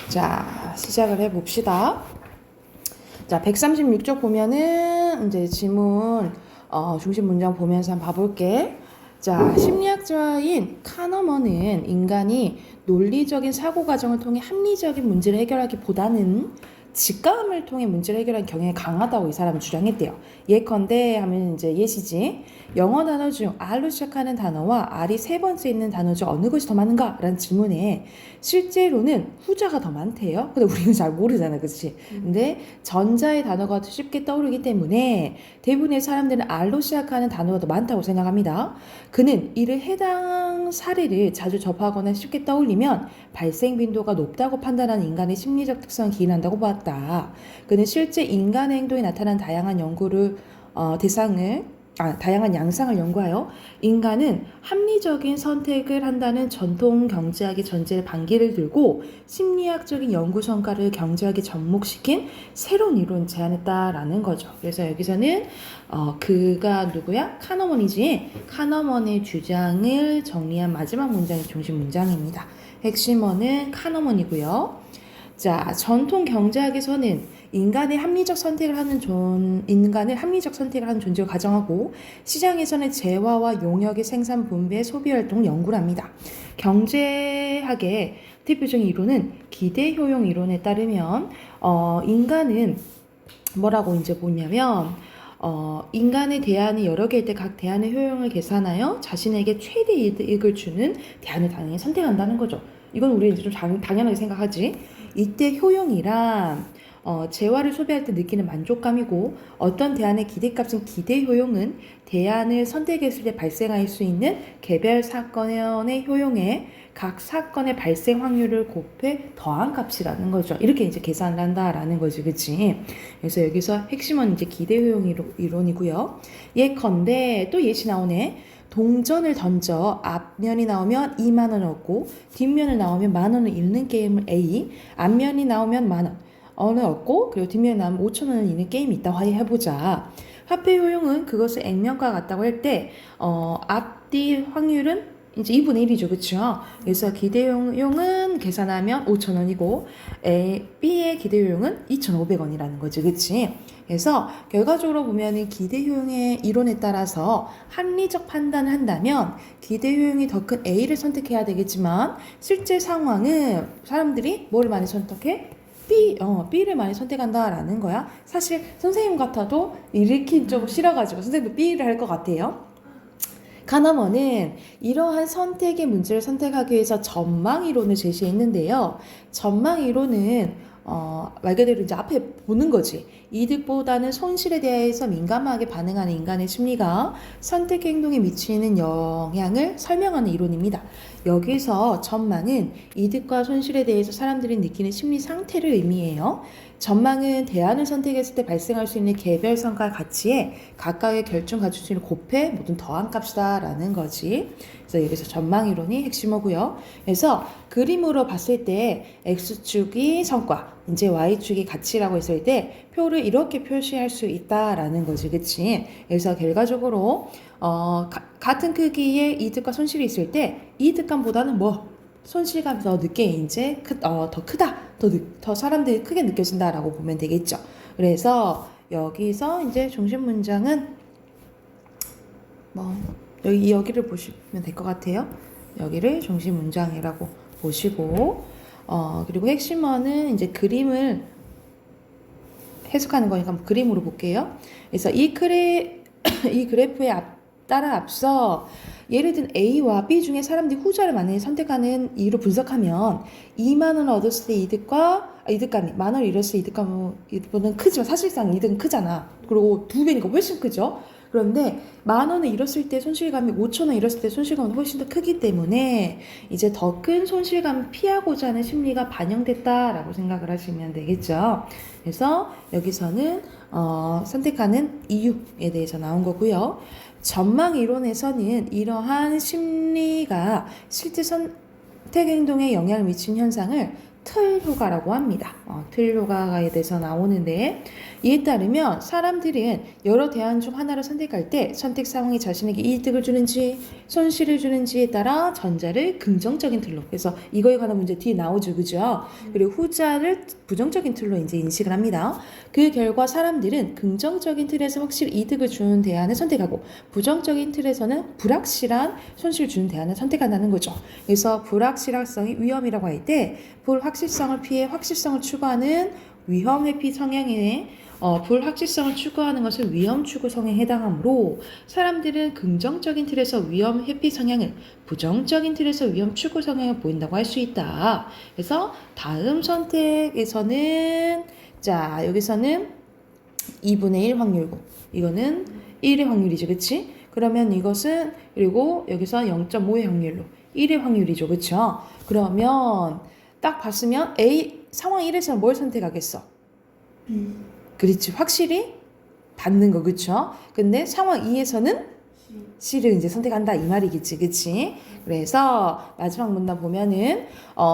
자, 시작을 해봅시다. 자, 136쪽 보면은 이제 지문 중심 문장 보면서 한번 봐볼게. 자, 심리학자인 카너먼은 인간이 논리적인 사고 과정을 통해 합리적인 문제를 해결하기보다는 직감을 통해 문제를 해결하는 경향이 강하다고 이 사람은 주장했대요. 예컨대 하면 이제 예시지. 영어 단어 중 R로 시작하는 단어와 R이 세 번째 있는 단어 중 어느 것이 더 많은가? 라는 질문에 실제로는 후자가 더 많대요. 근데 우리는 잘 모르잖아, 그치? 근데 전자의 단어가 더 쉽게 떠오르기 때문에 대부분의 사람들은 R로 시작하는 단어가 더 많다고 생각합니다. 그는 이를 해당 사례를 자주 접하거나 쉽게 떠올리면 발생 빈도가 높다고 판단하는 인간의 심리적 특성을 기인한다고 보았다. 그는 실제 인간의 행동에 나타난 다양한 다양한 양상을 연구하여 인간은 합리적인 선택을 한다는 전통 경제학의 전제를 반기를 들고 심리학적인 연구 성과를 경제학에 접목시킨 새로운 이론을 제안했다라는 거죠. 그래서 여기서는 그가 누구야? 카너먼이지. 카너먼의 주장을 정리한 마지막 문장이 중심 문장입니다. 핵심어는 카너먼이고요. 자, 전통 경제학에서는 인간의 합리적 선택을 하는 존재를 가정하고 시장에서는 재화와 용역의 생산, 분배, 소비 활동을 연구를 합니다. 경제학의 대표적인 이론은 기대 효용 이론에 따르면 인간은 뭐라고 이제 보냐면 인간의 대안이 여러 개일 때 각 대안의 효용을 계산하여 자신에게 최대 이득을 주는 대안을 당연히 선택한다는 거죠. 이건 우리 이제 좀 당연하게 생각하지. 이때 효용이란 재화를 소비할 때 느끼는 만족감이고 어떤 대안의 기대값은 기대 효용은 대안을 선택했을 때 발생할 수 있는 개별 사건의 효용에 각 사건의 발생 확률을 곱해 더한 값이라는 거죠. 이렇게 이제 계산을 한다라는 거지, 그치? 그래서 여기서 핵심은 이제 기대 효용 이론이고요. 예컨대 또 예시 나오네. 동전을 던져 앞면이 나오면 2만 원 얻고 뒷면을 나오면 만 원을 잃는 게임을 A, 앞면이 나오면 만 원을 얻고 그리고 뒷면이 나오면 5천 원을 잃는 게임이 있다고 해보자. 화폐 효용은 그것을 액면과 같다고 할 때 앞뒤 확률은 이제 2분의 1이죠. 그쵸? 그래서 기대효용은 계산하면 5,000원이고 B의 기대효용은 2,500원이라는 거지. 그치? 그래서 결과적으로 보면 기대효용의 이론에 따라서 합리적 판단을 한다면 기대효용이 더 큰 A를 선택해야 되겠지만 실제 상황은 사람들이 뭐를 많이 선택해? B를 많이 선택한다라는 거야. 사실 선생님 같아도 일으킨 좀 싫어가지고 선생님도 B를 할 것 같아요. 카너먼은 이러한 선택의 문제를 선택하기 위해서 전망 이론을 제시했는데요. 전망 이론은 말 그대로 이제 앞에 보는 거지. 이득보다는 손실에 대해서 민감하게 반응하는 인간의 심리가 선택 행동에 미치는 영향을 설명하는 이론입니다. 여기서 전망은 이득과 손실에 대해서 사람들이 느끼는 심리 상태를 의미해요. 전망은 대안을 선택했을 때 발생할 수 있는 개별 성과 가치에 각각의 결정 가치를 곱해 모든 더한 값이다라는 거지. 그래서 여기서 전망 이론이 핵심이고요. 그래서 그림으로 봤을 때 X축이 성과, 이제 Y축이 가치라고 했을 때 표를 이렇게 표시할 수 있다라는 거지, 그치? 그래서 결과적으로 같은 크기의 이득과 손실이 있을 때 이득감보다는 손실감이 더 늦게 이제 더 크다, 더 사람들이 크게 느껴진다라고 보면 되겠죠. 그래서 여기서 이제 중심 문장은 여기를 보시면 될 것 같아요. 여기를 중심 문장이라고 보시고 그리고 핵심어는 이제 그림을 해석하는 거니까 그림으로 볼게요. 그래서 이 그래프에 앞서 예를 든 A와 B 중에 사람들이 후자를 만약에 선택하는 이유를 분석하면 2만 원을 얻었을 때 이득감이 만 원을 잃었을 때 이득보다는 크지만 사실상 이득은 크잖아. 그리고 2배니까 훨씬 크죠. 그런데 만 원을 잃었을 때 손실감이 5천 원 잃었을 때 손실감은 훨씬 더 크기 때문에 이제 더 큰 손실감을 피하고자 하는 심리가 반영됐다라고 생각을 하시면 되겠죠. 그래서 여기서는 선택하는 이유에 대해서 나온 거고요. 전망 이론에서는 이러한 심리가 실제 선택 행동에 영향을 미치는 현상을 틀 효과라고 합니다. 틀 효과에 대해서 나오는데 이에 따르면 사람들은 여러 대안 중 하나를 선택할 때 선택 상황이 자신에게 이득을 주는지 손실을 주는지에 따라 전자를 긍정적인 틀로, 그래서 이거에 관한 문제 뒤에 나오죠, 그죠? 그리고 후자를 부정적인 틀로 이제 인식을 합니다. 그 결과 사람들은 긍정적인 틀에서 확실히 이득을 주는 대안을 선택하고 부정적인 틀에서는 불확실한 손실을 주는 대안을 선택한다는 거죠. 그래서 불확실성이 위험이라고 할 때 불확실성을 피해 확실성을 추구하는 위험 회피 성향에 불확실성을 추구하는 것은 위험 추구 성향에 해당하므로 사람들은 긍정적인 틀에서 위험 회피 성향을, 부정적인 틀에서 위험 추구 성향을 보인다고 할 수 있다. 그래서 다음 선택에서는 자 여기서는 2분의 1 확률고 이거는 1의 확률이죠, 그치? 그러면 이것은 그리고 여기서 0.5의 확률로 1의 확률이죠, 그쵸? 그러면 딱 봤으면 A 상황 1에서는 뭘 선택하겠어? 그렇지, 확실히 받는 거, 그쵸? 근데 상황 2에서는 C를 이제 선택한다 이 말이겠지, 그치? 그래서 마지막 문단 보면은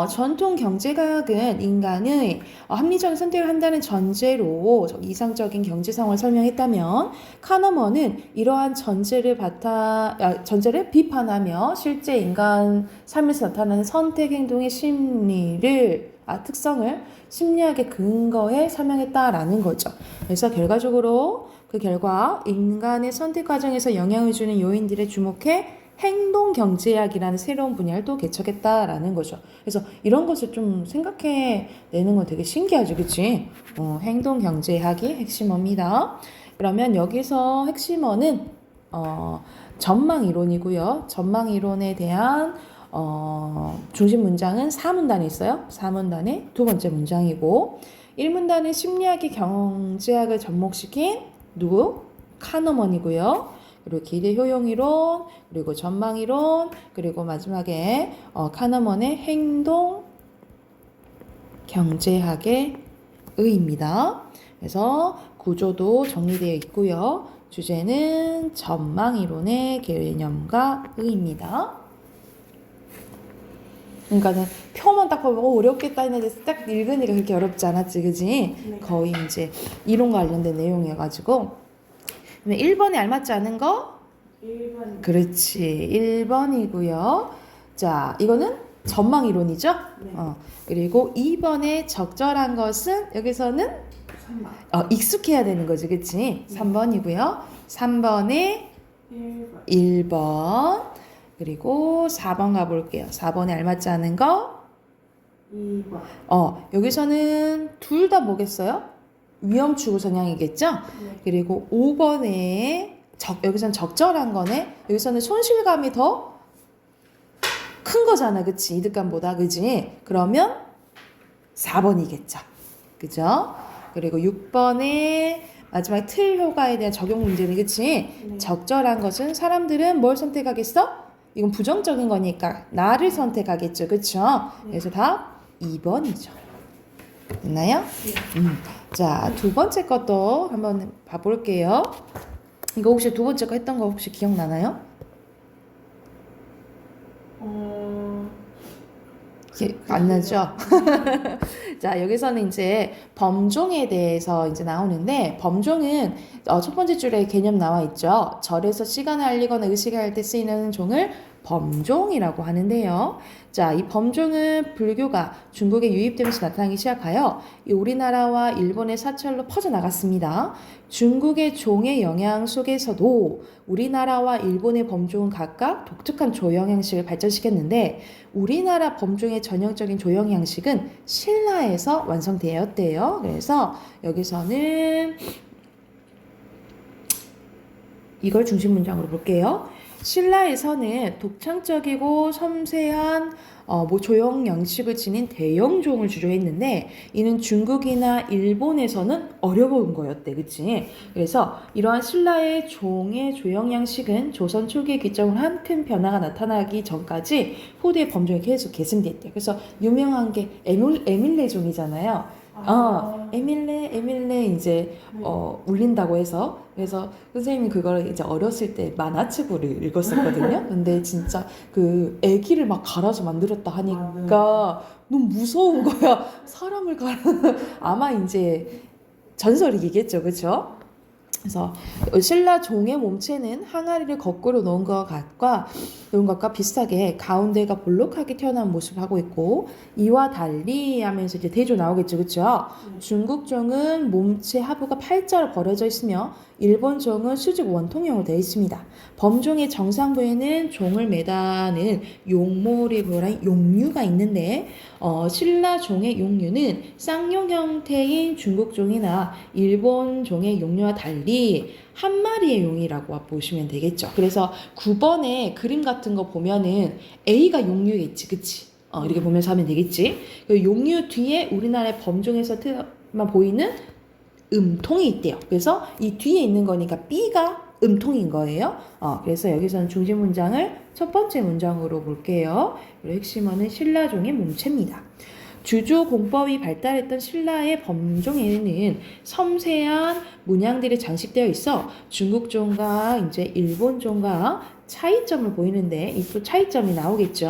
전통 경제과학은 인간의 합리적인 선택을 한다는 전제로 이상적인 경제 상황을 설명했다면 카너먼은 이러한 전제를 비판하며 실제 인간 삶에서 나타나는 선택 행동의 특성을 심리학의 근거에 설명했다라는 거죠. 그래서 결과적으로 그 결과 인간의 선택 과정에서 영향을 주는 요인들에 주목해 행동 경제학이라는 새로운 분야를 또 개척했다라는 거죠. 그래서 이런 것을 좀 생각해 내는 건 되게 신기하죠, 그치? 행동 경제학이 핵심어입니다. 그러면 여기서 핵심어는 전망 이론이고요. 전망 이론에 대한 중심 문장은 4문단에 있어요. 4문단의 두 번째 문장이고 1문단은 심리학의 경제학을 접목시킨 누구? 카너먼이고요. 그리고 기대 효용 이론, 그리고 전망 이론, 그리고 마지막에 카너먼의 행동 경제학의 의입니다. 그래서 구조도 정리되어 있고요. 주제는 전망 이론의 개념과 의입니다. 그러니까는 표만 딱 보면 어렵겠다 했는데 딱 읽으니까 그렇게 어렵지 않았지, 그지? 네. 거의 이제 이론과 관련된 내용이어가지고. 1번에 알맞지 않은 거? 1번. 그렇지, 1번이고요. 자, 이거는 전망 이론이죠? 네. 그리고 2번에 적절한 것은 여기서는 3번. 익숙해야 되는 거지, 그치? 네. 3번이고요. 3번에 1번. 그리고 4번 가볼게요. 4번에 알맞지 않은 거? 2번. 여기서는 둘 다 뭐겠어요? 위험 추구 성향이겠죠? 네. 그리고 5번에 여기서는 적절한 거네. 여기서는 손실감이 더 큰 거잖아, 그치? 이득감보다, 그지? 그러면 4번이겠죠. 그죠? 그리고 6번에 마지막 틀 효과에 대한 적용 문제는, 그치? 네. 적절한 것은 사람들은 뭘 선택하겠어? 이건 부정적인 거니까 나를 선택하겠죠, 그쵸? 네. 그래서 답 2번이죠. 됐나요? 네. 자, 두 번째 것도 한번 봐볼게요. 이거 혹시 두 번째 거 했던 거 혹시 기억나나요? 안 나죠? 자, 여기서는 이제 범종에 대해서 이제 나오는데, 범종은 첫 번째 줄에 개념 나와 있죠. 절에서 시간을 알리거나 의식을 할 때 쓰이는 종을 범종이라고 하는데요. 자, 이 범종은 불교가 중국에 유입되면서 나타나기 시작하여 우리나라와 일본의 사찰로 퍼져나갔습니다. 중국의 종의 영향 속에서도 우리나라와 일본의 범종은 각각 독특한 조형 형식을 발전시켰는데 우리나라 범종의 전형적인 조형 형식은 신라에서 완성되었대요. 그래서 여기서는 이걸 중심 문장으로 볼게요. 신라에서는 독창적이고 섬세한 조형 양식을 지닌 대형종을 주조했는데 이는 중국이나 일본에서는 어려운 거였대, 그치? 그래서 이러한 신라의 종의 조형 양식은 조선 초기에 기점을 한 큰 변화가 나타나기 전까지 후대 범종이 계속 계승됐대요. 그래서 유명한 게 에밀레종이잖아요. 에밀레 이제 울린다고 해서 그래서 선생님이 그걸 이제 어렸을 때 만화책으로 읽었었거든요. 근데 진짜 그 애기를 막 갈아서 만들었다 하니까 너무 무서운 거야. 사람을 갈아 아마 이제 전설이겠죠, 그렇죠? 그래서 신라 종의 몸체는 항아리를 거꾸로 놓은 것과 비슷하게 가운데가 볼록하게 튀어나온 모습을 하고 있고 이와 달리 하면서 이제 대조 나오겠죠, 그렇죠? 중국 종은 몸체 하부가 팔자로 벌어져 있으며 일본 종은 수직 원통형으로 되어 있습니다. 범종의 정상 부에는 종을 매다는 용모리 보란 용류가 있는데 신라 종의 용류는 쌍용 형태인 중국 종이나 일본 종의 용류와 달리 한 마리의 용이라고 보시면 되겠죠. 그래서 9번에 그림 같은 거 보면은 A가 용류겠지, 그치? 이렇게 보면서 하면 되겠지. 그 용류 뒤에 우리나라의 범종에서만 보이는 음통이 있대요. 그래서 이 뒤에 있는 거니까 B가 음통인 거예요. 그래서 여기서는 중심 문장을 첫 번째 문장으로 볼게요. 그리고 핵심어는 신라종의 몸체입니다. 주조 공법이 발달했던 신라의 범종에는 섬세한 문양들이 장식되어 있어 중국 종과 이제 일본 종과 차이점을 보이는데 이 또 차이점이 나오겠죠.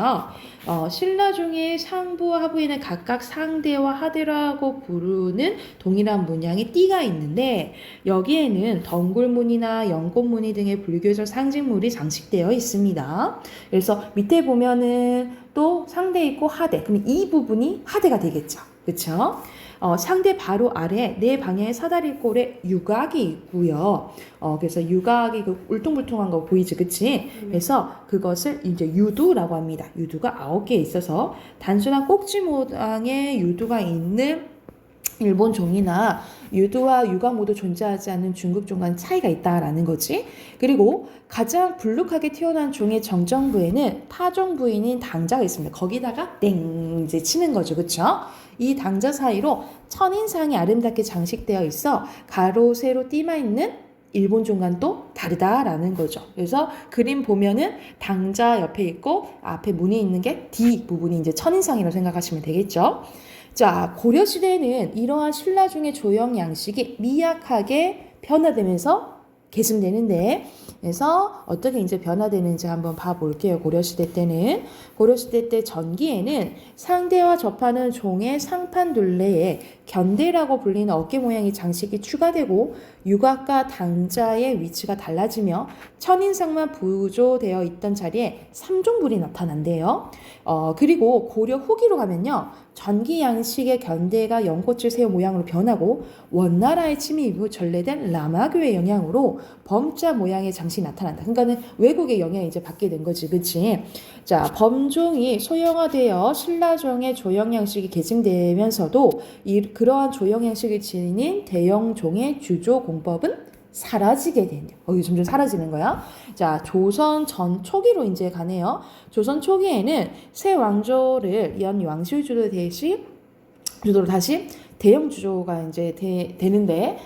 신라종의 상부와 하부에는 각각 상대와 하대라고 부르는 동일한 문양의 띠가 있는데 여기에는 덩굴무늬나 연꽃무늬 등의 불교적 상징물이 장식되어 있습니다. 그래서 밑에 보면은 또 상대 있고 하대. 그럼 이 부분이 하대가 되겠죠. 그렇죠? 상대 바로 아래 네 방향의 사다리 꼴에 유곽이 있고요. 그래서 유곽이 그 울퉁불퉁한 거 보이지, 그치? 그래서 그것을 이제 유두라고 합니다. 유두가 9개 있어서 단순한 꼭지 모양의 유두가 있는 일본 종이나 유두와 유곽 모두 존재하지 않는 중국 종과는 차이가 있다라는 거지. 그리고 가장 불룩하게 튀어나온 종의 정정 부에는 파종 부인인 당자가 있습니다. 거기다가 땡 이제 치는 거죠, 그렇죠? 이 당자 사이로 천인상이 아름답게 장식되어 있어 가로 세로 띠만 있는 일본 종과는 또 다르다라는 거죠. 그래서 그림 보면은 당자 옆에 있고 앞에 문이 있는 게 D 부분이 이제 천인상이라고 생각하시면 되겠죠. 자, 고려시대에는 이러한 신라종의 조형 양식이 미약하게 변화되면서 계승되는데 그래서 어떻게 이제 변화되는지 한번 봐볼게요. 고려시대 때 전기에는 상대와 접하는 종의 상판 둘레에 견대라고 불리는 어깨 모양의 장식이 추가되고 유곽과 당자의 위치가 달라지며 천인상만 부조되어 있던 자리에 삼종불이 나타난대요. 그리고 고려 후기로 가면요. 전기 양식의 견대가 연꽃을 새우 모양으로 변하고 원나라의 침입 이후 전래된 라마교의 영향으로 범자 모양의 장식이 나타난다. 그러니까는 외국의 영향이 이제 받게 된 거지, 그치? 자, 범종이 소형화되어 신라종의 조형 양식이 계승되면서도 그러한 조형 양식을 지닌 대형종의 주조 공법은 사라지게 되네요. 이게 점점 사라지는 거야. 자, 조선 전 초기로 이제 가네요. 조선 초기에는 새 왕조를 연 왕실 주도로 다시 대형 주조가 이제 되는데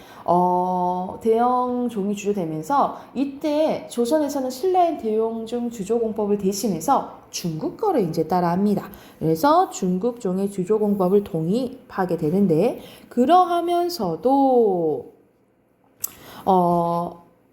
대형 종이 주조되면서 이때 조선에서는 신라의 대용종 주조 공법을 대신해서 중국 거를 이제 따라합니다. 그래서 중국 종의 주조 공법을 독립하게 되는데 그러하면서도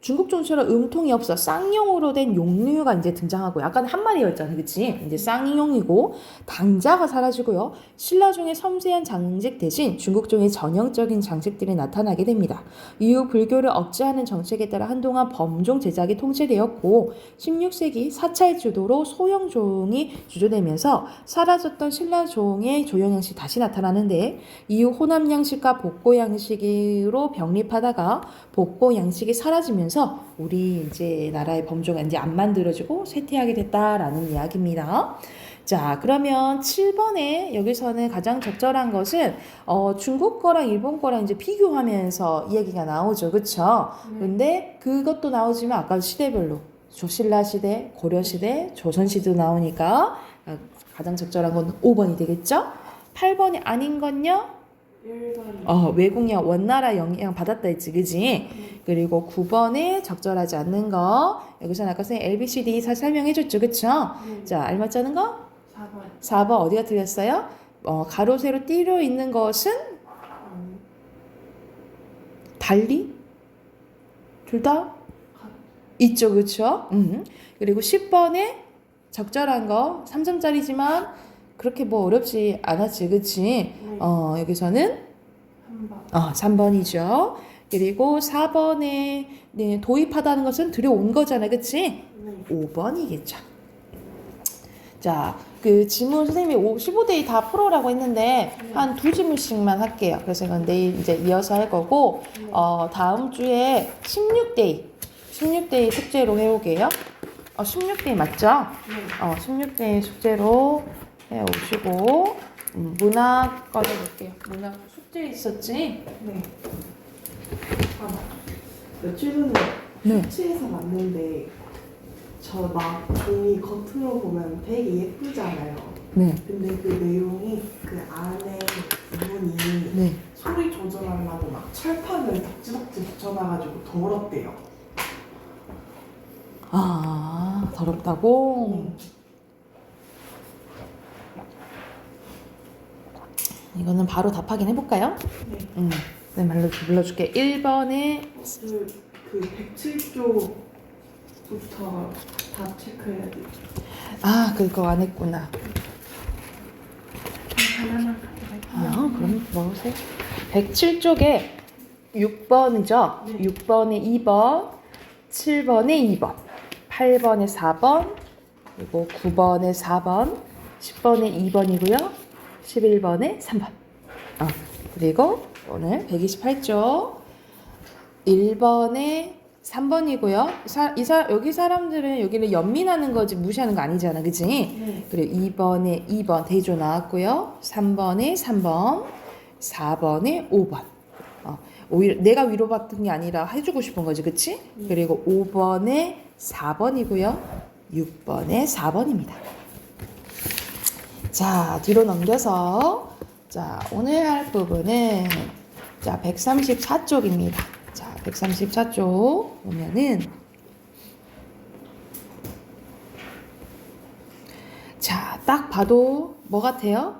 중국 종처럼 음통이 없어 쌍용으로 된 용류가 이제 등장하고 약간 한 마리였잖아, 그치? 이제 쌍용이고 당자가 사라지고요. 신라종의 섬세한 장식 대신 중국종의 전형적인 장식들이 나타나게 됩니다. 이후 불교를 억제하는 정책에 따라 한동안 범종 제작이 통제되었고 16세기 사찰 주도로 소형종이 주조되면서 사라졌던 신라종의 조형 양식이 다시 나타나는데 이후 호남 양식과 복고 양식으로 병립하다가 복고 양식이 사라지면서 우리 이제 나라의 범조가 이제 안 만들어지고 쇠퇴하게 됐다라는 이야기입니다. 자, 그러면 7번에 여기서는 가장 적절한 것은 중국 거랑 일본 거랑 이제 비교하면서 이야기가 나오죠, 그렇죠? 근데 그것도 나오지만 아까 시대별로 조신라 시대, 고려 시대, 조선 시대도 나오니까 가장 적절한 건 5번이 되겠죠? 8번이 아닌 건요? 외국령 원나라 영향 받았다 했지, 그지? 그리고 9번에 적절하지 않는 거 여기서는 아까 선생님 ABCD 설명해줬죠, 그쵸? 자, 알맞지 않은 거? 4번 어디가 틀렸어요? 가로 세로 띠로 있는 것은 달리? 둘 다? 있죠, 그쵸? 그리고 10번에 적절한 거 3점짜리지만 그렇게 뭐 어렵지 않았지, 그치? 네. 여기서는 3번. 3번이죠. 그리고 4번에 네, 도입하다는 것은 들여온 거잖아, 그치? 네. 5번이겠죠. 자, 그 지문 선생님이 15데이 다 풀어라고 했는데 한 두 지문씩만 할게요. 그래서 이건 내일 이제 이어서 할 거고 네. 다음 주에 16데이 숙제로 해오게요. 16데이 맞죠? 네. 16데이 숙제로 해오시고 문학 꺼내볼게요. 문학 숙제 있었지? 네. 며칠 전에 네. 숙취해서 왔는데 저 막 종이 겉으로 보면 되게 예쁘잖아요. 네. 근데 그 내용이 그 안에 부분이 네. 소리 조절하려고 막 철판을 덕지덕지 붙여놔가지고 더럽대요. 더럽다고? 이거는 바로 답하긴 해볼까요? 네. 네, 말로 불러줄게. 1번에 그 107조부터 다 체크해야 돼요. 그거 안 했구나. 하나만 가져갈게요. 그럼 먹으세요. 107쪽에 6번이죠? 네. 6번에 2번, 7번에 2번, 8번에 4번, 그리고 9번에 4번, 10번에 2번이고요. 11번에 3번. 그리고 오늘 128쪽 1번에 3번이고요. 여기 사람들은 여기를 연민하는 거지 무시하는 거 아니잖아, 그치? 네. 그리고 2번에 2번 대조 나왔고요. 3번에 3번, 4번에 5번. 오히려 내가 위로받은 게 아니라 해주고 싶은 거지, 그치? 그리고 5번에 4번이고요. 6번에 4번입니다. 자, 뒤로 넘겨서 자, 오늘 할 부분은 자, 134쪽입니다. 자, 134쪽 보면은 자, 딱 봐도 뭐 같아요?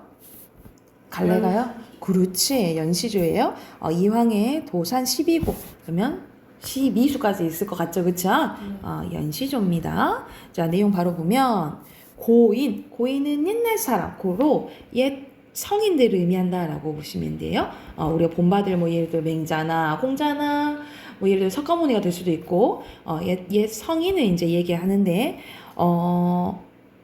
갈래가요? 그렇지, 연시조예요. 이황의 도산 12고 그러면 12수까지 있을 것 같죠, 그쵸? 연시조입니다. 자, 내용 바로 보면 고인은 옛날 사람, 고로 옛 성인들을 의미한다라고 보시면 돼요. 우리가 본받을 뭐 예를 들어 맹자나 공자나 뭐 예를 들어 석가모니가 될 수도 있고 옛 성인을 이제 얘기하는데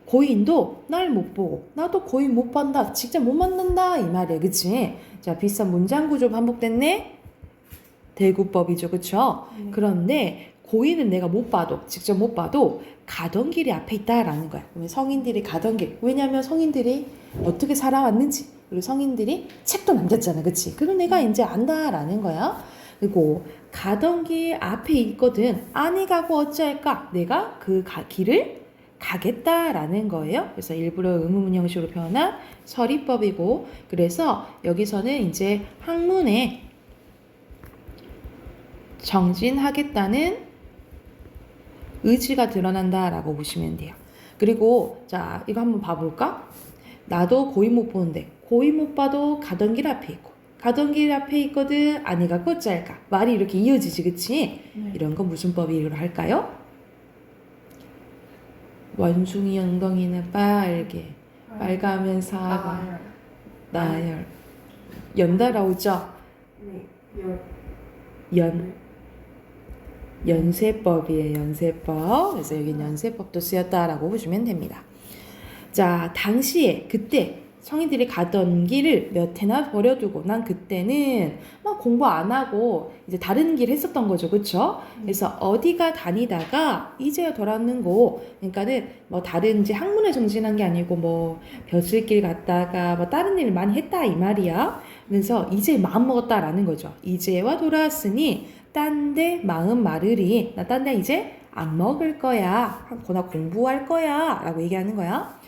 고인도 날 못 보고 나도 고인 못 본다, 직접 못 만난다 이 말이야, 그치? 자, 비슷한 문장 구조 반복됐네. 대구법이죠, 그쵸? 그런데 고인은 내가 못 봐도 직접 못 봐도 가던 길이 앞에 있다라는 거야. 그러면 성인들이 가던 길, 왜냐하면 성인들이 어떻게 살아왔는지, 그리고 성인들이 책도 남겼잖아, 그치? 그걸 내가 이제 안다라는 거야. 그리고 가던 길 앞에 있거든. 아니 가고 어찌할까? 내가 그 길을 가겠다라는 거예요. 그래서 일부러 의문문 형식으로 표현한 서리법이고, 그래서 여기서는 이제 학문에 정진하겠다는 의지가 드러난다라고 보시면 돼요. 그리고 자, 이거 한번 봐볼까? 나도 고인 못 보는데 고인 못 봐도 가던 길 앞에 있고 가던 길 앞에 있거든. 아니가 꽃짤까? 말이 이렇게 이어지지, 그치? 이런 건 무슨 법으로 할까요? 원숭이 엉덩이는 빨개, 빨가면 사과, 나열. 연달아 오죠? 네. 연세법이에요, 연세법. 그래서 여기 연세법도 쓰였다라고 보시면 됩니다. 자, 당시에 그때 성인들이 가던 길을 몇 해나 버려두고 난 그때는 막 공부 안 하고 이제 다른 길 했었던 거죠, 그쵸? 그래서 어디가 다니다가 이제야 돌아왔는고, 그러니까는 뭐 다른 이제 학문에 정진한 게 아니고 뭐 벼슬길 갔다가 뭐 다른 일을 많이 했다 이 말이야. 그래서 이제 마음 먹었다라는 거죠. 이제와 돌아왔으니 딴 데 마음 마르리, 나 딴 데 이제 안 먹을 거야, 나 공부할 거야 라고 얘기하는 거야.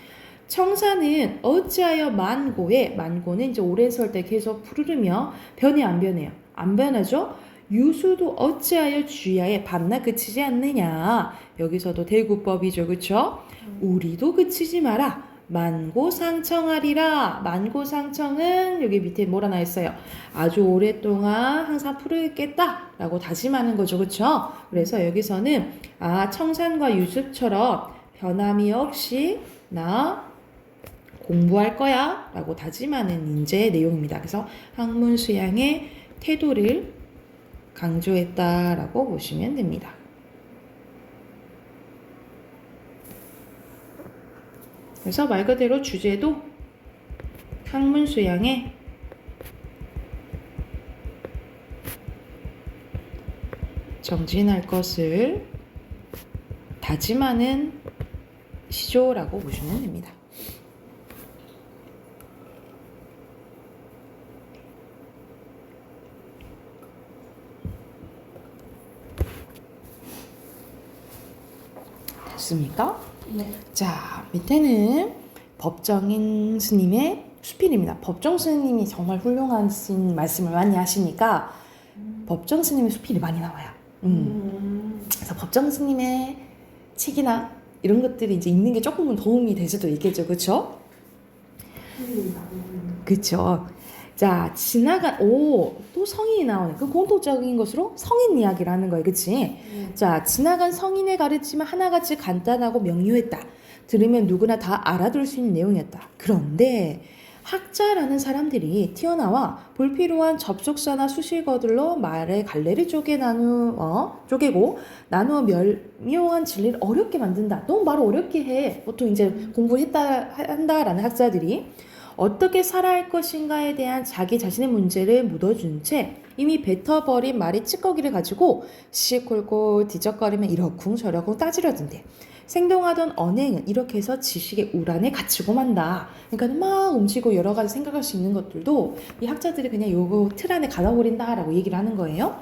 청사는 어찌하여 만고는 이제 오래 설 때 계속 푸르르며 변해 안 변해요? 안 변하죠? 유수도 어찌하여 주야에 밤낮 그치지 않느냐. 여기서도 대구법이죠, 그쵸? 우리도 그치지 마라. 만고상청하리라. 만고상청은 여기 밑에 뭐라 나 있어요? 아주 오랫동안 항상 푸르겠다 라고 다짐하는 거죠. 그렇죠? 그래서 여기서는 청산과 유습처럼 변함이 없이 나 공부할 거야 라고 다짐하는 이제 내용입니다. 그래서 학문 수양의 태도를 강조했다라고 보시면 됩니다. 그래서 말 그대로 주제도 학문 수양의 정진할 것을 다짐하는 시조라고 보시면 됩니다. 됐습니까? 네. 자, 밑에는 법정인 스님의 수필입니다. 법정 스님이 정말 훌륭한 말씀을 많이 하시니까 법정 스님의 수필이 많이 나와요. 그래서 법정 스님의 책이나 이런 것들이 이제 읽는 게 조금은 도움이 될 수도 있겠죠, 그렇죠? 그렇죠. 자, 또 성인이 나오네. 그 공통적인 것으로 성인 이야기를 하는 거예요, 그렇지? 자, 지나간 성인의 가르침은 하나같이 간단하고 명료했다. 들으면 누구나 다 알아들을 수 있는 내용이었다. 그런데 학자라는 사람들이 튀어나와 불필요한 접속사나 수식어들로 말의 갈래를 쪼개고 나누어 묘한 진리를 어렵게 만든다. 너무 말을 어렵게 해. 보통 이제 공부를 한다라는 학자들이 어떻게 살아야 할 것인가에 대한 자기 자신의 문제를 묻어준 채 이미 뱉어버린 말의 찌꺼기를 가지고 시시콜콜 뒤적거리며 이러쿵저러쿵 따지려던데 생동하던 언행은 이렇게 해서 지식의 우란에 갇히고 만다. 그러니까 막 움직이고 여러 가지 생각할 수 있는 것들도 이 학자들이 그냥 요거 틀 안에 가둬버린다라고 얘기를 하는 거예요.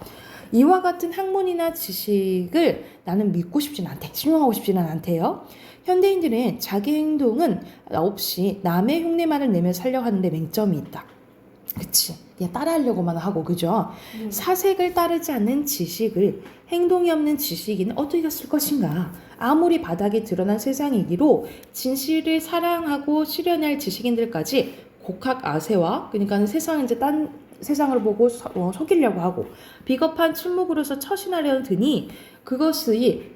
이와 같은 학문이나 지식을 나는 믿고 싶지는 않대. 신용하고 싶지는 않대요. 현대인들은 자기 행동은 없이 남의 흉내만을 내며 살려고 하는데 맹점이 있다. 그치? 그냥 따라하려고만 하고, 그죠? 사색을 따르지 않는 지식을 행동이 없는 지식인은 어떻게 쓸 것인가? 아무리 바닥에 드러난 세상이기로 진실을 사랑하고 실현할 지식인들까지 곡학아세와 그러니까 세상을 보고 속이려고 하고 비겁한 침묵으로서 처신하려는 드니 그것이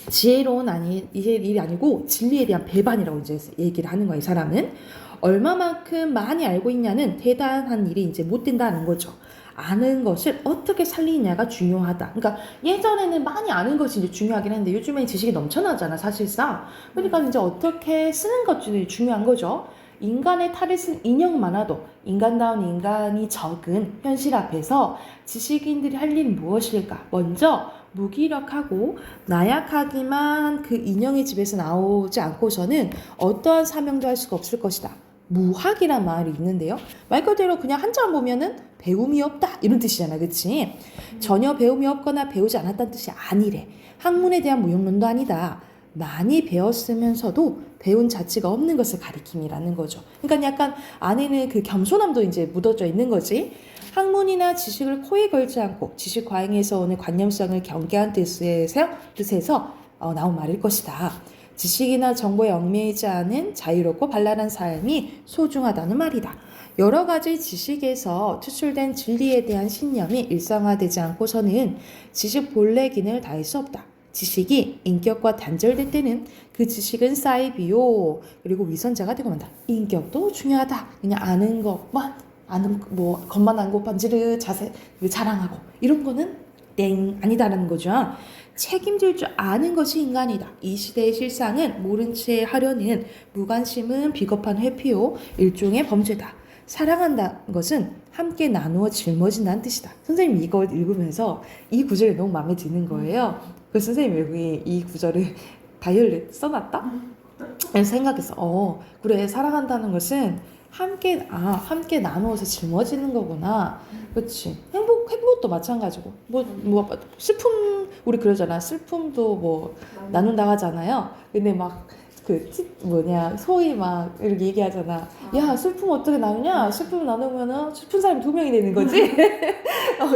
지혜로운 일이 아니고 진리에 대한 배반이라고 이제 얘기를 하는 거예요. 이 사람은 얼마만큼 많이 알고 있냐는 대단한 일이 이제 못 된다는 거죠. 아는 것을 어떻게 살리느냐가 중요하다. 그러니까 예전에는 많이 아는 것이 이제 중요하긴 했는데 요즘엔 지식이 넘쳐나잖아, 사실상. 그러니까 이제 어떻게 쓰는 것이 중요한 거죠. 인간의 탈을 쓴 인형 많아도 인간다운 인간이 적은 현실 앞에서 지식인들이 할 일은 무엇일까? 먼저 무기력하고 나약하기만 그 인형의 집에서 나오지 않고서는 어떠한 사명도 할 수가 없을 것이다. 무학이란 말이 있는데요. 말 그대로 그냥 한자만 보면은 배움이 없다 이런 뜻이잖아, 그치? 전혀 배움이 없거나 배우지 않았다는 뜻이 아니래. 학문에 대한 무용론도 아니다. 많이 배웠으면서도 배운 자치가 없는 것을 가리킴이라는 거죠. 그러니까 약간 안에는 그 겸손함도 이제 묻어져 있는 거지. 학문이나 지식을 코에 걸지 않고 지식 과잉에서 오는 관념성을 경계한 뜻에서 나온 말일 것이다. 지식이나 정보에 얽매이지 않은 자유롭고 발랄한 삶이 소중하다는 말이다. 여러 가지 지식에서 추출된 진리에 대한 신념이 일상화되지 않고서는 지식 본래 기능을 다할 수 없다. 지식이 인격과 단절될 때는 그 지식은 쌓이비요. 그리고 위선자가 되고 만다. 인격도 중요하다. 그냥 아는 것만 겉만 안고 반지를 자랑하고 이런 거는 땡 아니다라는 거죠. 책임질 줄 아는 것이 인간이다. 이 시대의 실상은 모른 채 하려는 무관심은 비겁한 회피요. 일종의 범죄다. 사랑한다는 것은 함께 나누어 짊어진다는 뜻이다. 선생님이 이거 읽으면서 이 구절이 너무 마음에 드는 거예요. 그래서 선생님이 여기 이 구절을 다이어리에 써놨다? 그래서 생각했어. 그래, 사랑한다는 것은 함께 나누어서 짊어지는 거구나. 그렇지. 행복도 마찬가지고. 슬픔, 우리 그러잖아. 슬픔도 나눈다고 하잖아요. 근데 소위 막 이렇게 얘기하잖아. 야, 슬픔 어떻게 나누냐? 슬픔 나누면은 슬픈 사람이 2명이 되는 거지?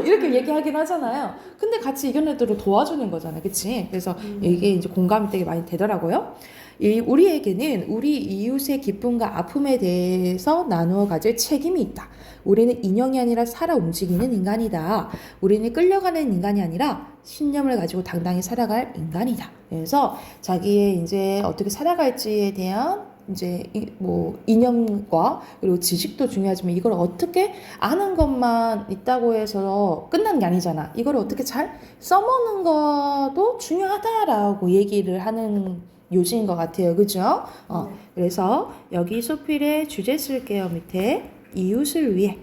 이렇게 얘기하긴 하잖아요. 근데 같이 이겨내도록 도와주는 거잖아. 그치? 그래서 이게 이제 공감이 되게 많이 되더라고요. 우리에게는 우리 이웃의 기쁨과 아픔에 대해서 나누어 가질 책임이 있다. 우리는 인형이 아니라 살아 움직이는 인간이다. 우리는 끌려가는 인간이 아니라 신념을 가지고 당당히 살아갈 인간이다. 그래서 자기의 이제 어떻게 살아갈지에 대한 이제 뭐 이념과 그리고 지식도 중요하지만 이걸 어떻게 아는 것만 있다고 해서 끝난 게 아니잖아. 이걸 어떻게 잘 써먹는 것도 중요하다라고 얘기를 하는 요지인 것 같아요. 그죠? 그래서 여기 소필의 주제 쓸게요. 밑에 이웃을 위해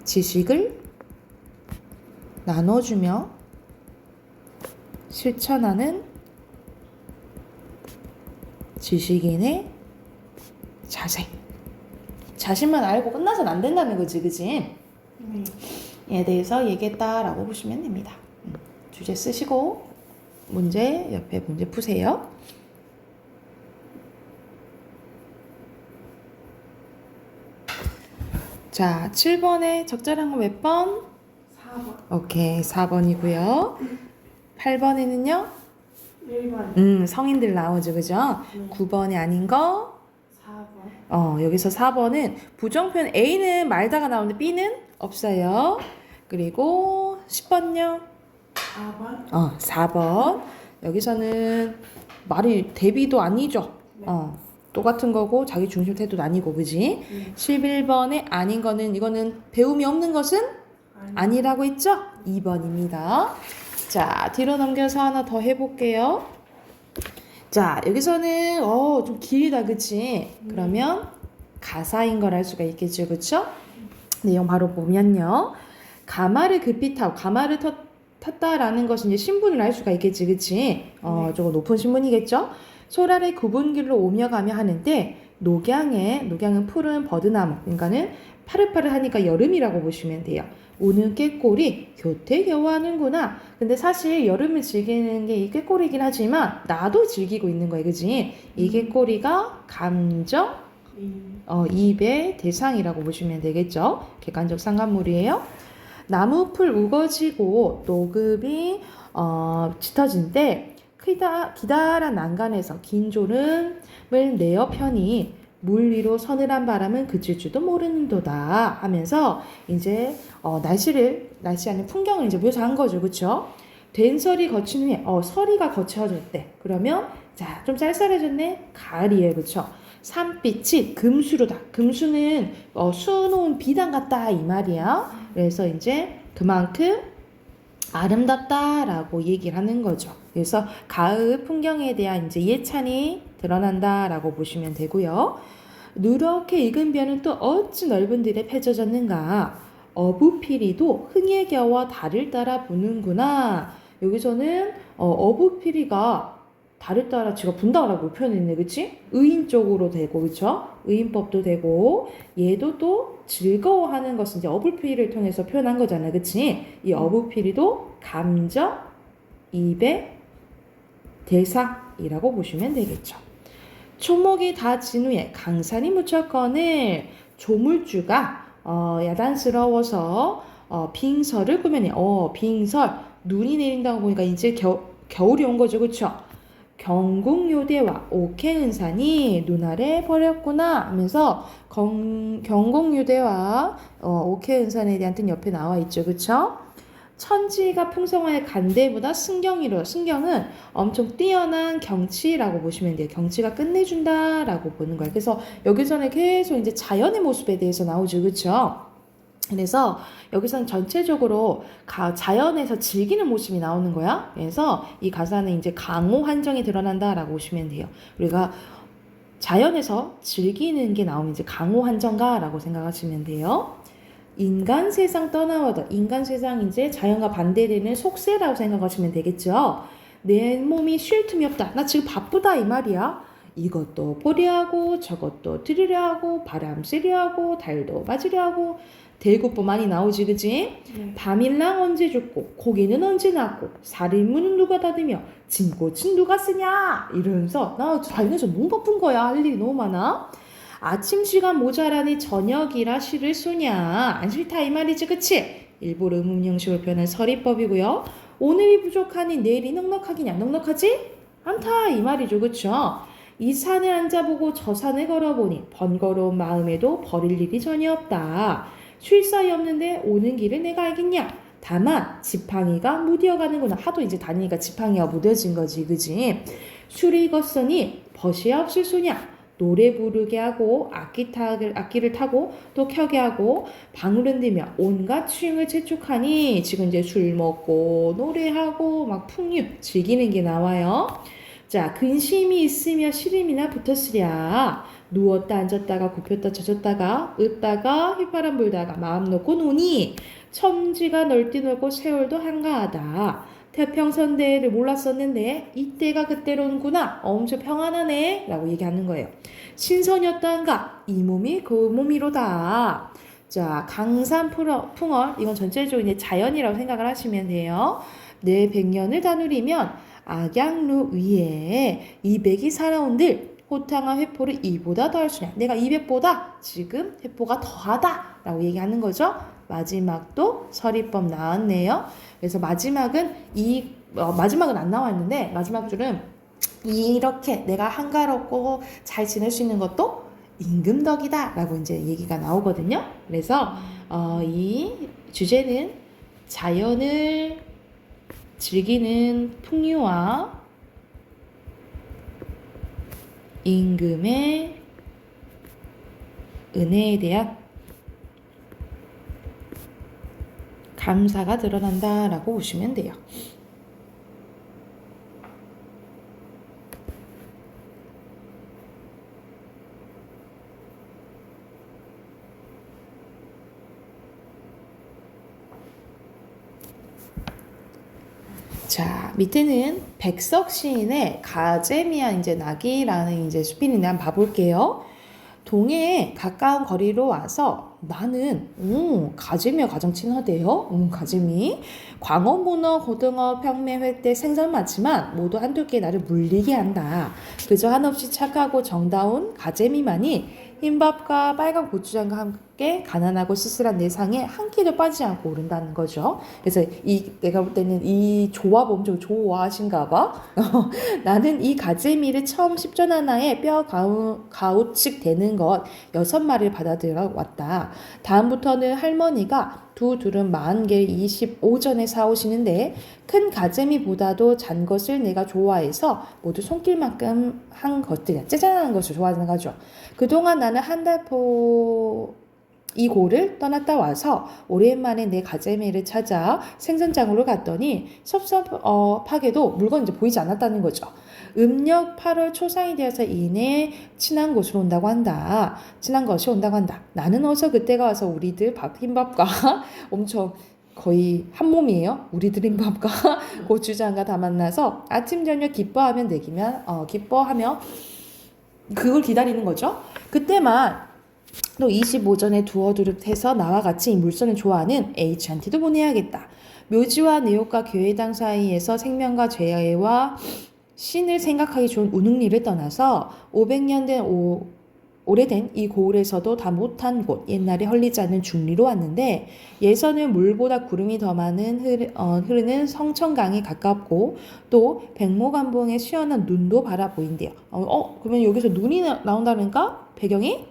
지식을 나눠주며 실천하는 지식인의 자세. 자신만 알고 끝나선 안 된다는 거지, 그지? 에 대해서 얘기했다라고 보시면 됩니다. 주제 쓰시고 문제 옆에 문제 푸세요. 자, 7번에 적절한 거 몇 번? 4번. 오케이, 4번이고요. 8번에는요? 1번. 성인들 나오죠, 그죠? 9번이 아닌 거? 4번. 여기서 4번은 부정표현 A는 말다가 나오는데 B는 없어요. 그리고 10번요? 4번. 4번. 여기서는 말이 대비도 아니죠. 네. 똑같은 거고 자기 중심 태도도 아니고, 그지? 11번에 아닌 거는 이거는 배움이 없는 것은 아니라고 했죠? 2번입니다. 자, 뒤로 넘겨서 하나 더 해볼게요. 자, 여기서는 좀 길다, 그치? 그러면 가사인 걸 알 수가 있겠죠, 그쵸? 내용 바로 보면요. 가마를 급히 타고 가마를 탔다라는 것은 이제 신분을 알 수가 있겠지, 그치? 조금 높은 신분이겠죠? 소라를 굽은 길로 오며 가며 하는데 녹양은 푸른 버드나무, 그러니까는 파릇파릇하니까 여름이라고 보시면 돼요. 오는 꾀꼬리 교태겨워하는구나. 근데 사실 여름을 즐기는 게 이 꾀꼬리긴 하지만 나도 즐기고 있는 거예요, 그지? 이 꾀꼬리가 감정, 입의 대상이라고 보시면 되겠죠. 객관적 상관물이에요. 나무풀 우거지고 노급이 짙어진 때 기다란 난간에서 긴 졸음을 내어 편히 물 위로 서늘한 바람은 그칠 줄도 모르는도다 하면서 이제 날씨 아닌 풍경을 이제 묘사한 거죠, 그렇죠? 된설이 거친 후에 서리가 거쳐졌대. 그러면 자, 좀 쌀쌀해졌네. 가을이에요, 그렇죠? 산빛이 금수로다. 금수는 수놓은 비단 같다 이 말이야. 그래서 이제 그만큼 아름답다라고 얘기를 하는 거죠. 그래서 가을 풍경에 대한 이제 예찬이 드러난다라고 보시면 되고요. 누렇게 익은 벼는 또 어찌 넓은 들에 펼쳐졌는가. 어부피리도 흥에 겨워 달을 따라 부는구나. 여기서는 어부피리가 달을 따라 지가 분다라고 표현했네, 그치? 의인 쪽으로 되고, 그쵸? 의인법도 되고, 얘도 또 즐거워하는 것은 이제 어부피리를 통해서 표현한 거잖아, 그치? 이 어부피리도 감정, 입의 대상이라고 보시면 되겠죠. 초목이 다 진 후에 강산이 무척거늘 조물주가 야단스러워서 빙설을 꾸며내. 빙설 눈이 내린다고 보니까 이제 겨울이 온 거죠, 그렇죠? 경공유대와 옥해은산이 눈 아래 버렸구나 하면서 경공유대와 옥해은산에 대한 뜻 옆에 나와 있죠, 그렇죠? 천지가 풍성하여 간대보다 승경이로. 승경은 엄청 뛰어난 경치라고 보시면 돼요. 경치가 끝내준다라고 보는 거예요. 그래서 여기서는 계속 이제 자연의 모습에 대해서 나오죠, 그렇죠? 그래서 여기서는 전체적으로 자연에서 즐기는 모습이 나오는 거야. 그래서 이 가사는 이제 강호 한정이 드러난다라고 보시면 돼요. 우리가 자연에서 즐기는 게 나오면 이제 강호 한정가라고 생각하시면 돼요. 인간 세상 떠나와도 인간 세상 이제 자연과 반대되는 속세라고 생각하시면 되겠죠. 내 몸이 쉴 틈이 없다. 나 지금 바쁘다 이 말이야. 이것도 보려 하고 저것도 들으려 하고 바람 쐬려 하고 달도 맞으려 하고 대구보 많이 나오지, 그지? 밤일랑 언제 죽고 고기는 언제 낳고 살인문은 누가 닫으며 진꽃은 누가 쓰냐 이러면서 나 자연에서 너무 바쁜 거야. 할 일이 너무 많아. 아침 시간 모자라니 저녁이라 시를 쏘냐 안 싫다 이 말이지, 그치? 일부러 음음형식으로 표현한 서리법이고요. 오늘이 부족하니 내일이 넉넉하기냐 넉넉하지? 않다 이 말이죠. 그쵸? 이 산에 앉아보고 저 산에 걸어보니 번거로운 마음에도 버릴 일이 전혀 없다. 쉴 사이 없는데 오는 길을 내가 알겠냐? 다만 지팡이가 무뎌가는구나. 하도 이제 다니니까 지팡이가 무뎌진 거지, 그지? 술이 익었으니 벗이야 없을 소냐? 노래 부르게 하고 악기를 타고 또 켜게 하고 방울 흔들며 온갖 취임을 재촉하니 지금 이제 술 먹고 노래하고 막 풍류 즐기는 게 나와요. 자, 근심이 있으며 시름이나 붙었으랴. 누웠다 앉았다가 굽혔다 젖었다가 으다가 휘파람 불다가 마음 놓고 노니 천지가 넓디 넓고 세월도 한가하다. 태평선대를 몰랐었는데 이때가 그때로는구나. 엄청 평안하네 라고 얘기하는 거예요. 신선이었다한가 이 몸이 그 몸이로다. 자, 풍월 이건 전체적으로 이제 자연이라고 생각을 하시면 돼요. 내 백년을 다 누리면 악양루 위에 200이 살아온들 호탕한 회포를 이보다 더할 수냐. 내가 200보다 지금 회포가 더하다 라고 얘기하는 거죠. 마지막도 서리법 나왔네요. 그래서 마지막은 마지막은 안 나왔는데 마지막 줄은 이렇게 내가 한가롭고 잘 지낼 수 있는 것도 임금덕이다 라고 이제 얘기가 나오거든요. 그래서 이 주제는 자연을 즐기는 풍류와 임금의 은혜에 대한 감사가 드러난다 라고 보시면 돼요. 자, 밑에는 백석 시인의 가재미와 이제 낙이라는 이제 수필인데 한번 봐볼게요. 동해에 가까운 거리로 와서 나는 가재미가 가장 친하대요. 가재미. 광어, 문어, 고등어, 평매, 횟대, 생선 많지만 모두 한두 개 나를 물리게 한다. 그저 한없이 착하고 정다운 가재미만이 흰밥과 빨간 고추장과 함께 가난하고 쓸쓸한 내 상에 한 끼도 빠지지 않고 오른다는 거죠. 그래서 내가 볼 때는 이 조합 엄청 좋아하신가 봐. 나는 이 가재미를 처음 십전 하나에 뼈 가우측 되는 것 6마리를 받아들여 왔다. 다음부터는 할머니가 둘은 40개 25전에 사오시는데 큰 가재미보다도 잔 것을 내가 좋아해서 모두 손길만큼 한 것들, 짜잔한 것을 좋아하는 거죠. 그동안 나는 한달포 이 고를 떠났다 와서 오랜만에 내 가재미를 찾아 생선장으로 갔더니 섭섭하게도 물건이 이제 보이지 않았다는 거죠. 음력 8월 초상이 되어서 이내 친한 것이 온다고 한다. 나는 어서 그때가 와서 우리들 흰밥과 엄청 거의 한 몸이에요. 우리들 흰밥과 고추장과 다 만나서 아침 저녁 기뻐하면 기뻐하며 그걸 기다리는 거죠. 그때만 또 25전에 두어두릇 해서 나와 같이 이 물선을 좋아하는 H한테도 보내야겠다. 묘지와 내옥과 교회당 사이에서 생명과 죄와 신을 생각하기 좋은 우능리를 떠나서 500년 된 오래된 이 고을에서도 다 못한 곳, 옛날에 헐리지 않는 중리로 왔는데 예서는 물보다 구름이 더 많은 흐르는 성천강이 가깝고 또 백모관봉의 시원한 눈도 바라 보인대요. 그러면 여기서 눈이 나온다니까 배경이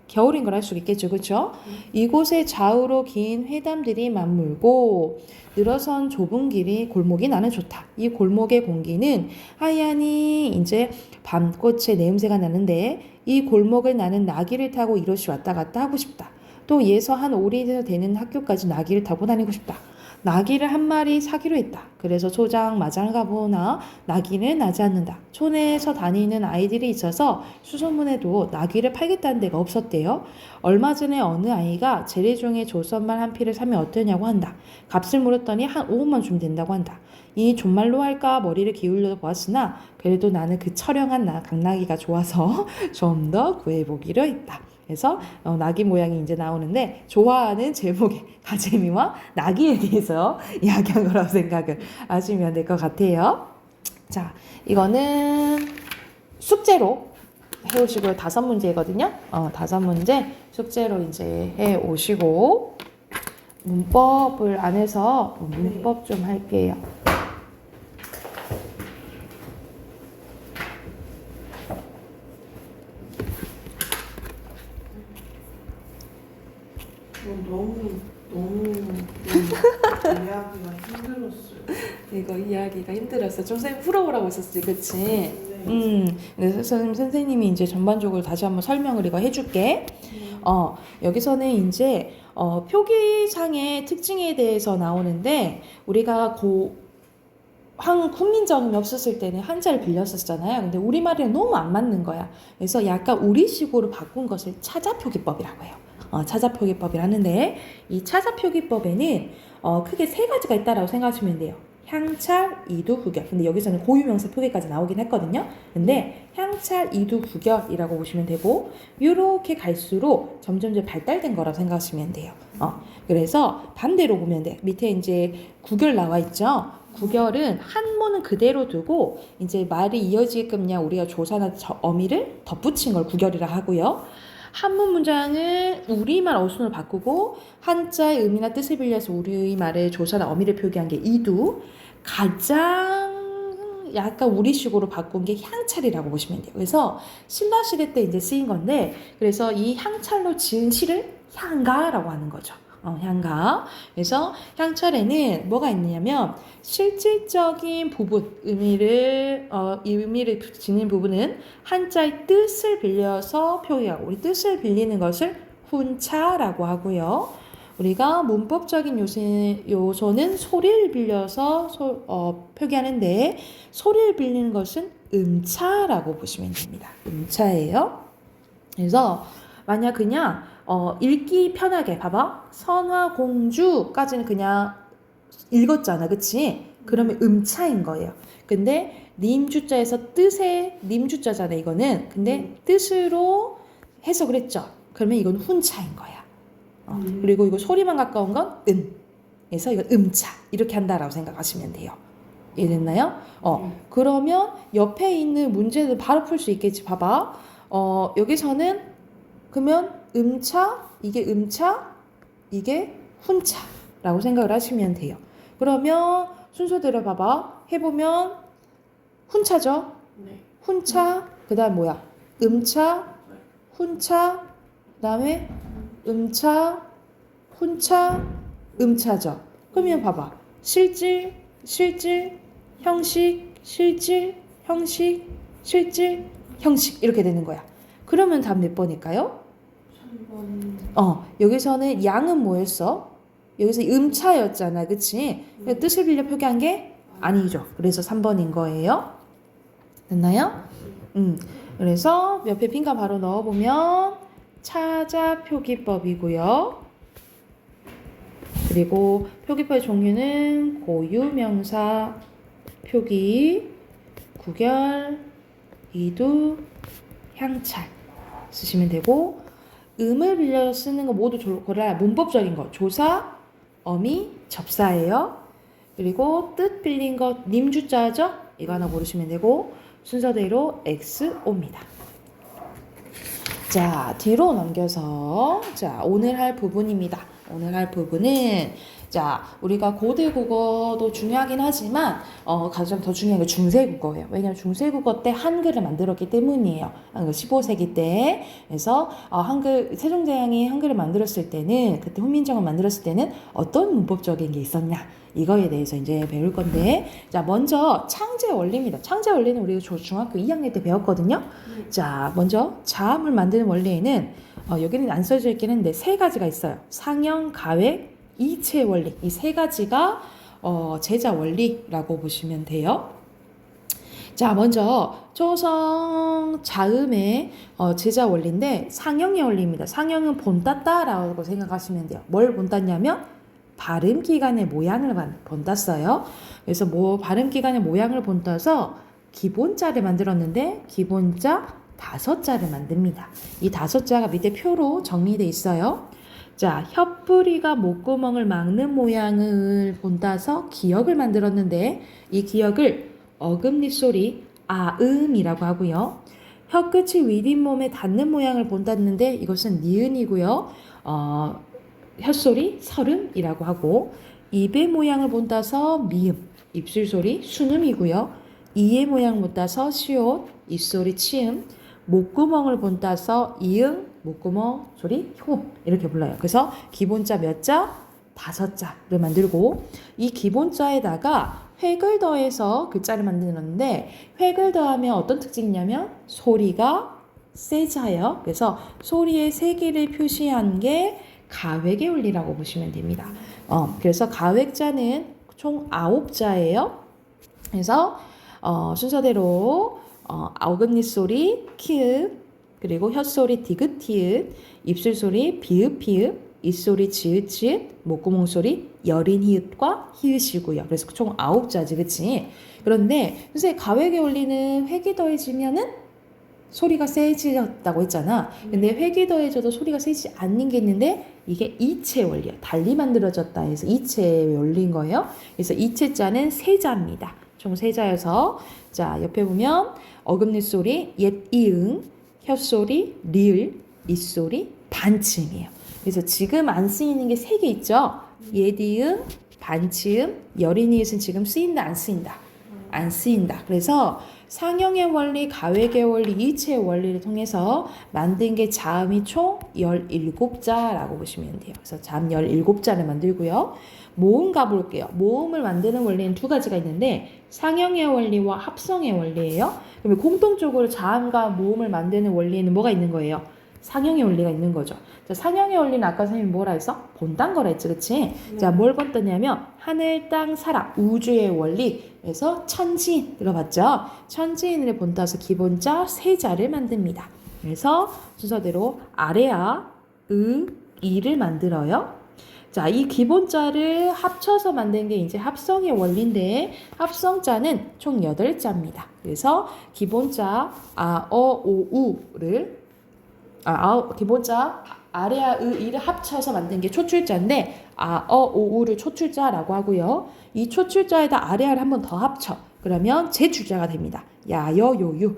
겨울인 걸 알 수 있겠죠. 그렇죠? 이곳에 좌우로 긴 회담들이 맞물고 늘어선 좁은 골목이 나는 좋다. 이 골목의 공기는 하얀이 이제 밤꽃의 냄새가 나는데 이 골목을 나는 나귀를 타고 이렇이 왔다 갔다 하고 싶다. 또 예서 한 오리에서 되는 학교까지 나귀를 타고 다니고 싶다. 나귀를 한 마리 사기로 했다. 그래서 초장 마장을 가보나 나귀는 나지 않는다. 촌에서 다니는 아이들이 있어서 수소문에도 나귀를 팔겠다는 데가 없었대요. 얼마 전에 어느 아이가 재래종의 조선말 한 피를 사면 어떠냐고 한다. 값을 물었더니 한 5원만 주면 된다고 한다. 이 존말로 할까 머리를 기울여 보았으나 그래도 나는 그 처령한 강나귀가 좋아서 좀 더 구해보기로 했다. 그래서 나귀 모양이 이제 나오는데 좋아하는 제목의 가재미와 나귀에 대해서 이야기한 거라고 생각을 하시면 될 것 같아요. 자, 이거는 숙제로 해오시고요. 5문제거든요. 5문제 숙제로 이제 해오시고 문법을 안 해서 문법 좀 할게요. 너무 이해하기가 힘들었어요. 이거 이해하기가 힘들었어. 좀 선생님 풀어보라고 했었지, 그치? 네. 그래서 선생님이 이제 전반적으로 다시 한번 설명을 이거 해줄게. 여기서는 이제 표기상의 특징에 대해서 나오는데 우리가 훈민정음이 없었을 때는 한자를 빌렸었잖아요. 근데 우리말이랑 너무 안 맞는 거야. 그래서 약간 우리식으로 바꾼 것을 차자표기법이라고 해요. 차자표기법이라는데 이 차자표기법에는 크게 세 가지가 있다라고 생각하시면 돼요. 향찰, 이두, 후결. 근데 여기서는 고유명사 표기까지 나오긴 했거든요. 근데 향찰, 이두, 후결이라고 보시면 되고 이렇게 갈수록 점점 발달된 거라고 생각하시면 돼요. 그래서 반대로 보면 돼. 밑에 이제 구결 나와 있죠. 구결은 한문은 그대로 두고 이제 말이 이어지게끔 그냥 우리가 조사나 어미를 덧붙인 걸 구결이라 하고요. 한문 문장은 우리말 어순을 바꾸고 한자의 의미나 뜻을 빌려서 우리말의 조사나 어미를 표기한 게 이두, 가장 약간 우리식으로 바꾼 게 향찰이라고 보시면 돼요. 그래서 신라시대 때 이제 쓰인 건데 그래서 이 향찰로 지은 시를 향가라고 하는 거죠. 향가. 그래서 향찰에는 뭐가 있느냐면 실질적인 부분, 의미를 지닌 부분은 한자의 뜻을 빌려서 표기하고 우리 뜻을 빌리는 것을 훈차라고 하고요. 우리가 문법적인 요소는 소리를 빌려서 표기하는데 소리를 빌리는 것은 음차라고 보시면 됩니다. 음차예요. 그래서 만약 그냥 읽기 편하게 봐봐. 선화공주까지는 그냥 읽었잖아, 그치? 그러면 음차인 거예요. 근데 님주자에서 뜻의 님주자잖아, 이거는. 근데 뜻으로 해석을 했죠. 그러면 이건 훈차인 거야. 그리고 이거 소리만 가까운 건 그래서 이건 음차 이렇게 한다라고 생각하시면 돼요. 이해됐나요? 그러면 옆에 있는 문제는 바로 풀 수 있겠지. 봐봐. 여기서는 그러면 음차, 이게 훈차라고 생각을 하시면 돼요. 그러면 순서대로 봐봐. 해보면 훈차죠? 네. 훈차, 그 다음 뭐야? 음차, 훈차, 그 다음에 음차, 훈차, 음차죠. 그러면 봐봐. 실질, 형식, 형식 이렇게 되는 거야. 그러면 답 몇 번일까요? 3번. 여기서는 양은 뭐였어? 여기서 음차였잖아, 그치? 뜻을 빌려 표기한 게 아니죠. 그래서 3번인 거예요. 됐나요? 그래서 옆에 빈칸 바로 넣어보면 차자 표기법이고요. 그리고 표기법의 종류는 고유명사 표기, 구결, 이두, 향찰 쓰시면 되고 음을 빌려서 쓰는 거 모두 골라야 문법적인 거 조사, 어미, 접사예요. 그리고 뜻 빌린 거 님주자죠? 이거 하나 모르시면 되고 순서대로 XO입니다. 자, 뒤로 넘겨서 자, 오늘 할 부분입니다. 오늘 할 부분은 자, 우리가 고대 국어도 중요하긴 하지만 가장 더 중요한 게 중세 국어예요. 왜냐하면 중세 국어 때 한글을 만들었기 때문이에요. 15세기 때. 그래서 세종대왕이 한글을 만들었을 때는 그때 훈민정음을 만들었을 때는 어떤 문법적인 게 있었냐 이거에 대해서 이제 배울 건데 자, 먼저 창제 원리입니다. 창제 원리는 우리가 중학교 2학년 때 배웠거든요. 자, 먼저 자음을 만드는 원리에는 여기는 안 써져 있긴 한데 세 가지가 있어요. 상형, 가획, 이체 원리. 이 세 가지가 제자 원리라고 보시면 돼요. 자, 먼저 조성 자음의 제자 원리인데 상형의 원리입니다. 상형은 본땄다라고 생각하시면 돼요. 뭘 본땄냐면 발음 기관의 모양을 본땄어요. 그래서 발음 기관의 모양을 본따서 기본자를 만들었는데 기본자 5자를 만듭니다. 이 5자가 밑에 표로 정리되어 있어요. 자, 혀뿌리가 목구멍을 막는 모양을 본따서 기역을 만들었는데 이 기역을 어금니 소리 아음이라고 하고요. 혀끝이 윗잇몸에 닿는 모양을 본땄는데 이것은 니은이고요. 혀소리 설음이라고 하고 입의 모양을 본따서 미음, 입술소리 순음이고요. 이의 모양을 본따서 시옷, 입소리 치음, 목구멍을 본따서 이응, 목구멍 소리 효 이렇게 불러요. 그래서 기본자 몇 자? 5자를 만들고 이 기본자에다가 획을 더해서 글자를 만드는데 획을 더하면 어떤 특징이 있냐면 소리가 세져요. 그래서 소리의 세기를 표시한 게 가획의 원리라고 보시면 됩니다. 그래서 가획자는 총 9자예요. 그래서 순서대로 어금니 소리 키읔, 그리고 혀소리 디귿 티읕, 입술 소리 비읍 피읍, 입소리 지읒 지읒, 목구멍 소리 여린 히읗과 히읗이고요. 그래서 총 9자지, 그치? 그런데 선생님 가획의 원리는 획이 더해지면은 소리가 세지졌다고 했잖아. 근데 획이 더해져도 소리가 세지지 않는 게 있는데 이게 이체 원리야. 달리 만들어졌다 해서 이체의 원리인 거예요. 그래서 이체자는 3자입니다. 총 3자여서 자 옆에 보면 어금니 소리 옛 이응, 혀소리 리을, 입소리 반치음이에요. 그래서 지금 안 쓰이는 게 3개 있죠. 옛 이응, 반치음, 여린 이읒은 지금 쓰인다 안 쓰인다? 안 쓰인다. 그래서 상형의 원리, 가획의 원리, 이체의 원리를 통해서 만든 게 자음이 총 17자라고 보시면 돼요. 그래서 자음 17자를 만들고요. 모음 가볼게요. 모음을 만드는 원리는 2가지가 있는데 상형의 원리와 합성의 원리예요. 그러면 공통적으로 자음과 모음을 만드는 원리에는 뭐가 있는 거예요? 상형의 원리가 있는 거죠. 자, 상형의 원리는 아까 선생님이 뭐라 했어? 본딴 거라 했지, 그치? 자, 뭘 본떠냐면 하늘, 땅, 사람, 우주의 원리에서 천지인 들어봤죠? 천지인을 본따서 기본자 3자를 만듭니다. 그래서 순서대로 아래아, 이를 만들어요. 자, 이 기본자를 합쳐서 만든 게 이제 합성의 원리인데 합성자는 총 8자입니다. 그래서 기본자 오, 우를 기본자 아래아, 이를 합쳐서 만든 게 초출자인데 오, 우를 초출자라고 하고요. 이 초출자에다 아래아를 한 번 더 합쳐. 그러면 제출자가 됩니다. 야여요유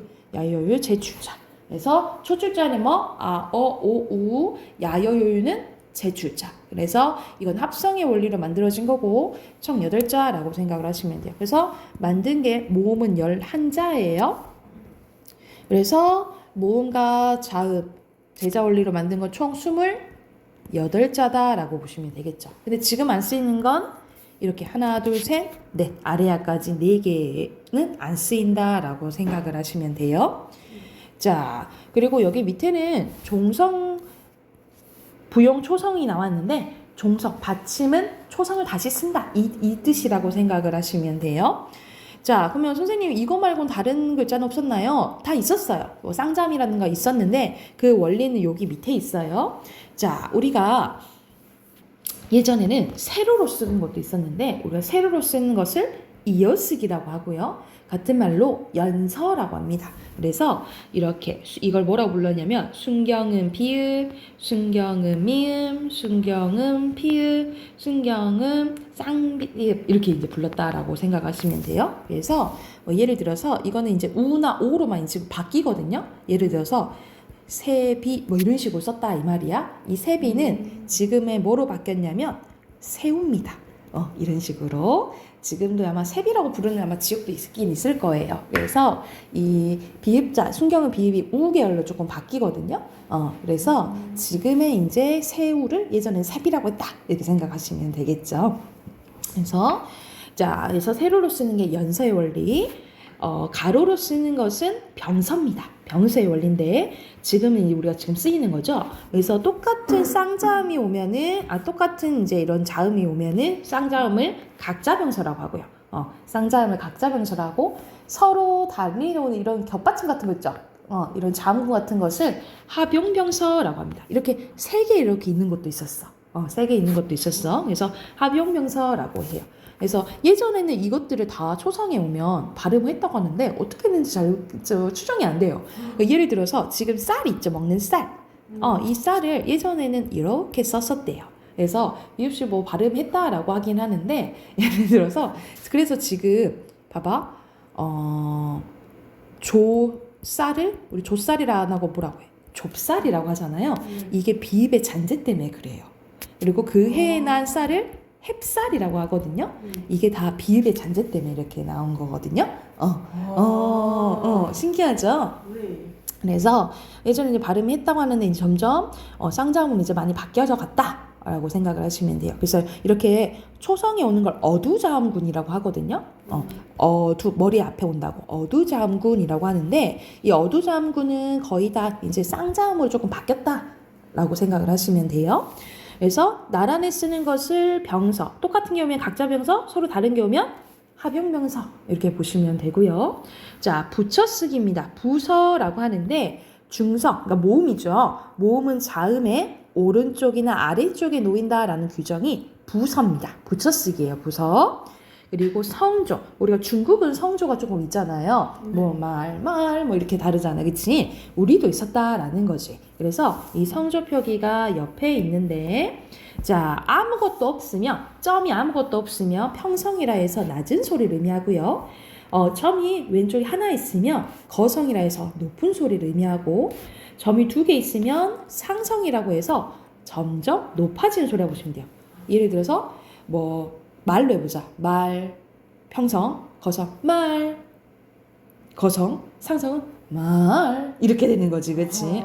제출자. 그래서 초출자는 뭐? 오, 우, 야여요유는 제출자. 그래서 이건 합성의 원리로 만들어진 거고 총 8자라고 생각을 하시면 돼요. 그래서 만든 게 모음은 11자예요. 그래서 모음과 자음, 제자 원리로 만든 건 총 28자다라고 보시면 되겠죠. 근데 지금 안 쓰이는 건 이렇게 하나, 둘, 셋, 넷, 아래아까지 4개는 안 쓰인다라고 생각을 하시면 돼요. 자, 그리고 여기 밑에는 종성, 부용, 초성이 나왔는데 종성, 받침은 초성을 다시 쓴다. 이 뜻이라고 생각을 하시면 돼요. 자, 그러면 선생님 이거 말고는 다른 글자는 없었나요? 다 있었어요. 뭐 쌍잠이라는 거 있었는데 그 원리는 여기 밑에 있어요. 자, 우리가 예전에는 세로로 쓰는 것도 있었는데 우리가 세로로 쓰는 것을 이어쓰기라고 하고요. 같은 말로 연서라고 합니다. 그래서 이렇게 이걸 뭐라고 불렀냐면 순경은 비읍, 순경은 미음, 순경은 피읍, 순경은 쌍비읍 이렇게 이제 불렀다라고 생각하시면 돼요. 그래서 뭐 예를 들어서 이거는 이제 우나 오로만 지금 바뀌거든요. 예를 들어서 세비 뭐 이런 식으로 썼다 이 말이야. 이 세비는 지금의 뭐로 바뀌었냐면 새우입니다. 이런 식으로 지금도 아마 세비라고 부르는 아마 지역도 있긴 있을 거예요. 그래서 이 비읍자 순경은 비읍이 우 계열로 조금 바뀌거든요. 그래서 지금의 이제 새우를 예전엔 세비라고 했다 이렇게 생각하시면 되겠죠. 그래서 세로로 쓰는 게 연서의 원리, 가로로 쓰는 것은 병서입니다. 병서의 원리인데 지금은 우리가 지금 쓰이는 거죠. 그래서 똑같은 쌍자음이 오면은 똑같은 이제 이런 자음이 오면은 쌍자음을 각자병서라고 하고요. 쌍자음을 각자병서라고 서로 달리는 이런 겹받침 같은 거 있죠. 이런 자음구 같은 것을 합용병서라고 합니다. 이렇게 3개 이렇게 있는 것도 있었어. 3개 있는 것도 있었어. 그래서 합용병서라고 해요. 그래서 예전에는 이것들을 다 초성에 오면 발음을 했다고 하는데 어떻게 했는지 잘 추정이 안 돼요. 예를 들어서 지금 쌀 있죠, 먹는 쌀. 이 쌀을 예전에는 이렇게 썼었대요. 그래서 미흡시 뭐 발음했다라고 하긴 하는데 예를 들어서 그래서 지금 봐봐, 조쌀을 우리 조쌀이라 안 하고 뭐라고 해? 좁쌀이라고 하잖아요. 이게 비읍의 잔재 때문에 그래요. 그리고 그 해에 난 쌀을 햅쌀이라고 하거든요. 이게 다 비읍의 잔재 때문에 이렇게 나온 거거든요. 신기하죠? 네. 그래서 예전에 이제 발음이 했다고 하는데 이제 점점 쌍자음은 이제 많이 바뀌어져 갔다라고 생각을 하시면 돼요. 그래서 이렇게 초성이 오는 걸 어두자음군이라고 하거든요. 머리 앞에 온다고 어두자음군이라고 하는데 이 어두자음군은 거의 다 이제 쌍자음으로 조금 바뀌었다라고 생각을 하시면 돼요. 그래서 나란히 쓰는 것을 병서, 똑같은 경우에 각자 병서, 서로 다른 경우면 합용명서 이렇게 보시면 되고요. 자, 붙여쓰기입니다. 부서라고 하는데 중성, 그러니까 모음이죠. 모음은 자음의 오른쪽이나 아래쪽에 놓인다라는 규정이 부서입니다. 붙여쓰기예요. 부서. 그리고 성조. 우리가 중국은 성조가 조금 있잖아요. 뭐 뭐 이렇게 다르잖아요. 그치? 우리도 있었다라는 거지. 그래서 이 성조 표기가 옆에 있는데 자, 아무것도 없으면 점이 아무것도 없으면 평성이라 해서 낮은 소리를 의미하고요. 점이 왼쪽에 하나 있으면 거성이라 해서 높은 소리를 의미하고 점이 2개 있으면 상성이라고 해서 점점 높아지는 소리라고 보시면 돼요. 예를 들어서 뭐 말로 해보자. 말, 평성, 거성, 말, 거성, 상성은 말 이렇게 되는 거지, 그렇지?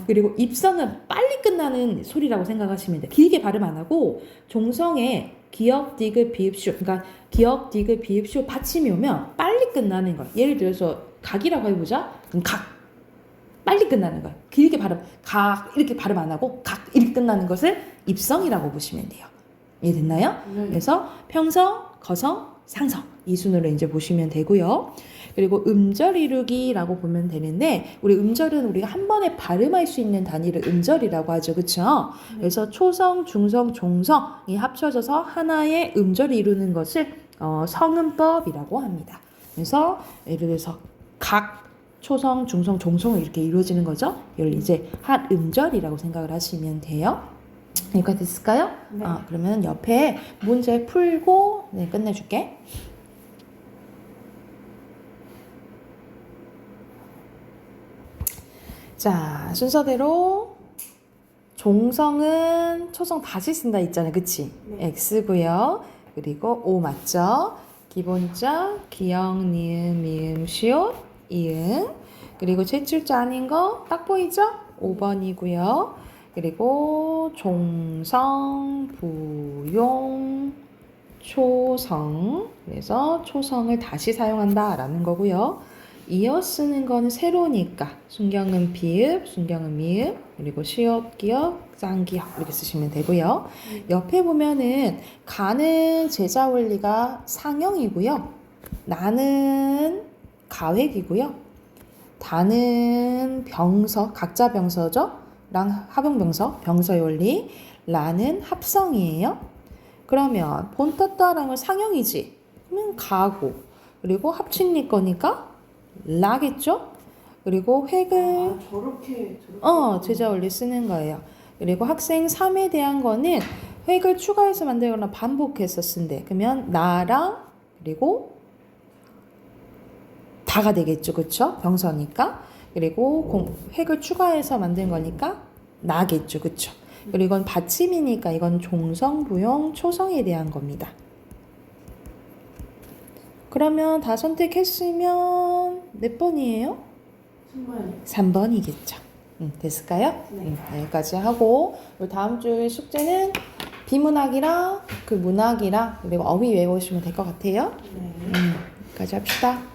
그리고 입성은 빨리 끝나는 소리라고 생각하시면 돼. 길게 발음 안 하고 종성에 기역, 디귿, 비읍쇼, 그러니까 기역, 디귿, 비읍쇼 받침이 오면 빨리 끝나는 거야. 예를 들어서 각이라고 해보자. 그럼 각 빨리 끝나는 거야. 길게 발음, 각 이렇게 발음 안 하고 각 이렇게 끝나는 것을 입성이라고 보시면 돼요. 이해됐나요? 그래서 평성, 거성, 상성 이 순으로 이제 보시면 되고요. 그리고 음절 이루기라고 보면 되는데 우리 음절은 우리가 한 번에 발음할 수 있는 단위를 음절이라고 하죠. 그렇죠? 그래서 초성, 중성, 종성이 합쳐져서 하나의 음절을 이루는 것을 성음법이라고 합니다. 그래서 예를 들어서 각, 초성, 중성, 종성을 이렇게 이루어지는 거죠. 이걸 이제 한 음절이라고 생각을 하시면 돼요. 여기까지 됐을까요? 네. 그러면 옆에 문제 풀고 끝내줄게. 자, 순서대로 종성은 초성 다시 쓴다 있잖아요. 그치? 네. X고요. 그리고 O 맞죠? 기본자, 기역, 니은, 미음, 시옷, 이응. 그리고 제출자 아닌 거 딱 보이죠? 5번이고요. 그리고 종성, 부용, 초성. 그래서 초성을 다시 사용한다라는 거고요. 이어 쓰는 거는 세로니까 순경은 비읍, 순경은 미읍, 그리고 시옷, 기역, 쌍기역 이렇게 쓰시면 되고요. 옆에 보면은 가는 제자 원리가 상형이고요. 나는 가획이고요. 다는 병서, 각자 병서죠. 랑 합용병서, 병서의 원리. 라는 합성이에요. 그러면 본따따랑은 상형이지. 그러면 가고. 그리고 합친리 거니까 라겠죠? 그리고 획을 저렇게 제자 원리 쓰는 거예요. 그리고 학생 3에 대한 거는 획을 추가해서 만들거나 반복해서 쓴대. 그러면 나랑 그리고 다가 되겠죠. 그쵸? 병서니까. 그리고 획을 추가해서 만든 거니까 나겠죠. 그쵸? 그리고 이건 받침이니까 이건 종성, 부용, 초성에 대한 겁니다. 그러면 다 선택했으면 몇 번이에요? 3번이겠죠. 됐을까요? 네. 여기까지 하고 다음 주에 숙제는 비문학이랑 그 문학이랑 그리고 어휘 외우시면 될 것 같아요. 네. 여기까지 합시다.